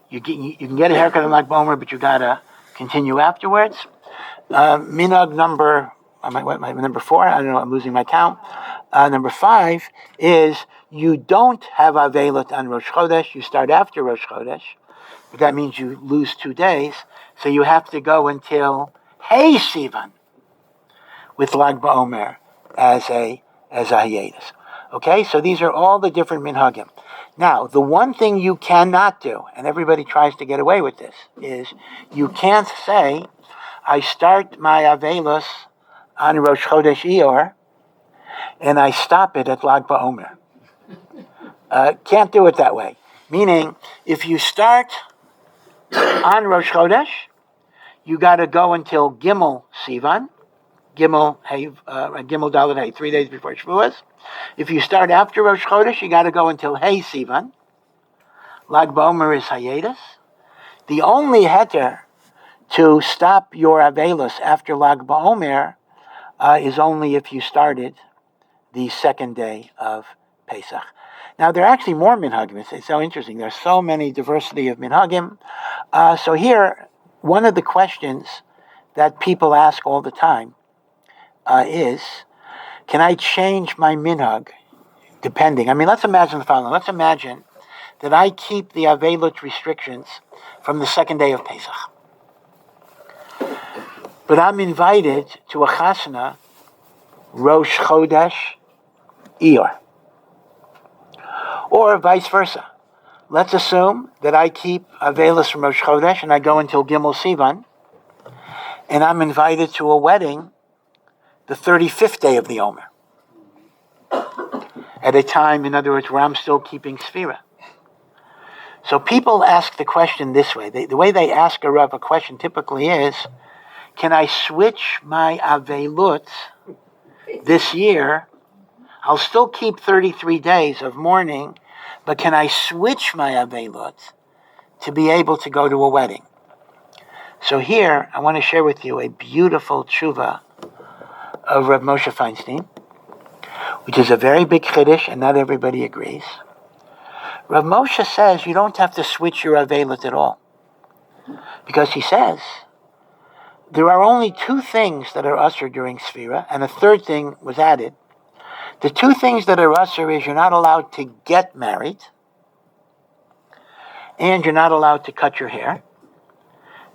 you can get a haircut on Lag BaOmer, but you got to continue afterwards. Minhag number 4, I don't know, I'm losing my count. Number 5 is you don't have Avelut on Rosh Chodesh. You start after Rosh Chodesh, but that means you lose 2 days. So you have to go until Hey Sivan with Lag BaOmer as a hiatus. Okay, so these are all the different minhagim. Now, the one thing you cannot do, and everybody tries to get away with this, is you can't say, I start my Avelos on Rosh Chodesh Iyar, and I stop it at Lag BaOmer. Can't do it that way. Meaning, if you start on Rosh Chodesh, you got to go until Gimel Sivan, Gimel Dalet Hey, 3 days before Shavuos. If you start after Rosh Chodesh, you got to go until Hey Sivan. Lag BaOmer is hiatus. The only heter to stop your Avelos after Lag BaOmer is only if you started the second day of Pesach. Now, there are actually more minhagim. It's so interesting. There's so many diversity of minhagim. So here, one of the questions that people ask all the time is, can I change my minhag depending? I mean, let's imagine the following. Let's imagine that I keep the Avelut restrictions from the second day of Pesach. But I'm invited to a chasna Rosh Chodesh Iyar. Or vice versa. Let's assume that I keep Avelos from Rosh Chodesh and I go until Gimel Sivan, and I'm invited to a wedding the 35th day of the Omer. At a time, in other words, where I'm still keeping SEFIRA. So people ask the question this way. The way they ask a Rav a question typically is, can I switch my Avelut this year? I'll still keep 33 days of mourning, but can I switch my Avelut to be able to go to a wedding? So here, I want to share with you a beautiful tshuva of Rav Moshe Feinstein, which is a very big chiddush, and not everybody agrees. Rav Moshe says you don't have to switch your Avelut at all. Because he says, there are only two things that are usher during SEFIRA, and a third thing was added. The two things that are usher is you're not allowed to get married, and you're not allowed to cut your hair.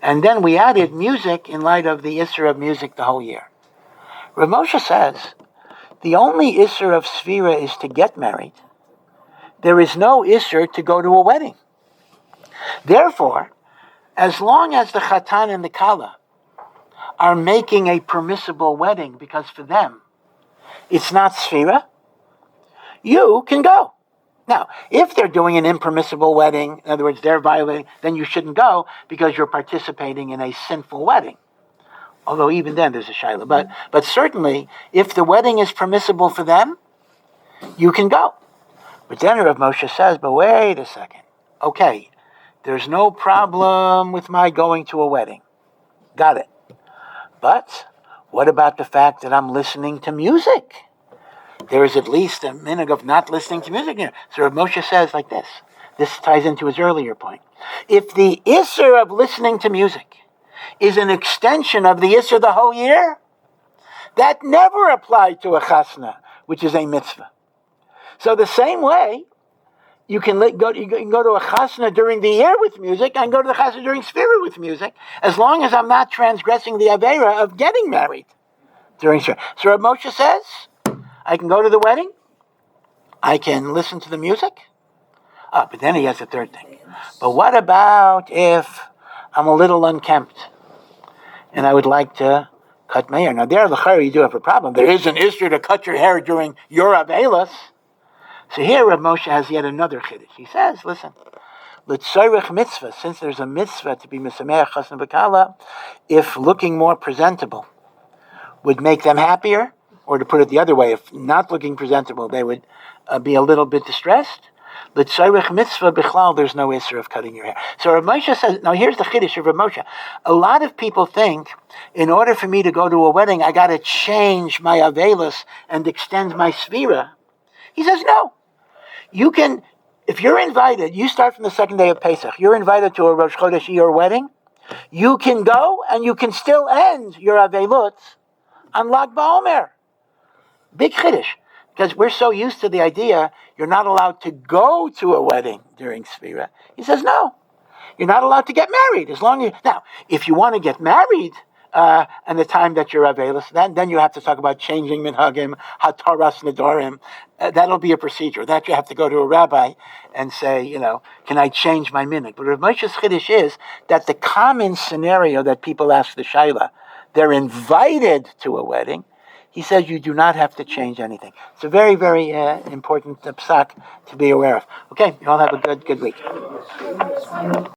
And then we added music in light of the Isser of music the whole year. Rav Moshe says, the only Isser of SEFIRA is to get married. There is no Isser to go to a wedding. Therefore, as long as the Chatan and the Kala are making a permissible wedding, because for them, it's not SEFIRA, you can go. Now, if they're doing an impermissible wedding, in other words, they're violating, then you shouldn't go because you're participating in a sinful wedding. Although even then there's a shayla. But certainly, if the wedding is permissible for them, you can go. But then Rav Moshe says, but wait a second. Okay, there's no problem with my going to a wedding. Got it. But what about the fact that I'm listening to music? There is at least a minhag of not listening to music here. So Rav Moshe says like this. This ties into his earlier point. If the Isser of listening to music is an extension of the Isser the whole year, that never applied to a chasna, which is a mitzvah. So the same way, you can go to a chasna during the year with music and go to the chasna during SEFIRA with music, as long as I'm not transgressing the avera of getting married during SEFIRA. So Rav Moshe says, I can go to the wedding, I can listen to the music. But then he has a third thing. But what about if I'm a little unkempt and I would like to cut my hair? Now there, l'chara, you do have a problem. There is an issue to cut your hair during your avelos. So here Rav Moshe has yet another chiddush. He says, listen, l'tzorech mitzvah, since there's a mitzvah to be misameach chasna b'kala, if looking more presentable would make them happier, or to put it the other way, if not looking presentable, they would be a little bit distressed. L'tzorech mitzvah bichlal, there's no issur of cutting your hair. So Rav Moshe says, now here's the chiddush of Rav Moshe. A lot of people think, in order for me to go to a wedding, I got to change my avelos and extend my SEFIRA. He says, no. You can, if you're invited, you start from the second day of Pesach, you're invited to a Rosh Chodesh Iyar wedding, you can go and you can still end your avelut on Lag BaOmer. Big chiddush. Because we're so used to the idea you're not allowed to go to a wedding during SEFIRA. He says, no, you're not allowed to get married as long as now, if you want to get married and the time that you're available, then you have to talk about changing minhagim, hataras nedorim. That'll be a procedure. That you have to go to a rabbi and say, can I change my minhag? But Rav Moshe's chiddush is that the common scenario that people ask the shayla, they're invited to a wedding. He says you do not have to change anything. It's a very, very important psak to be aware of. Okay, you all have a good week.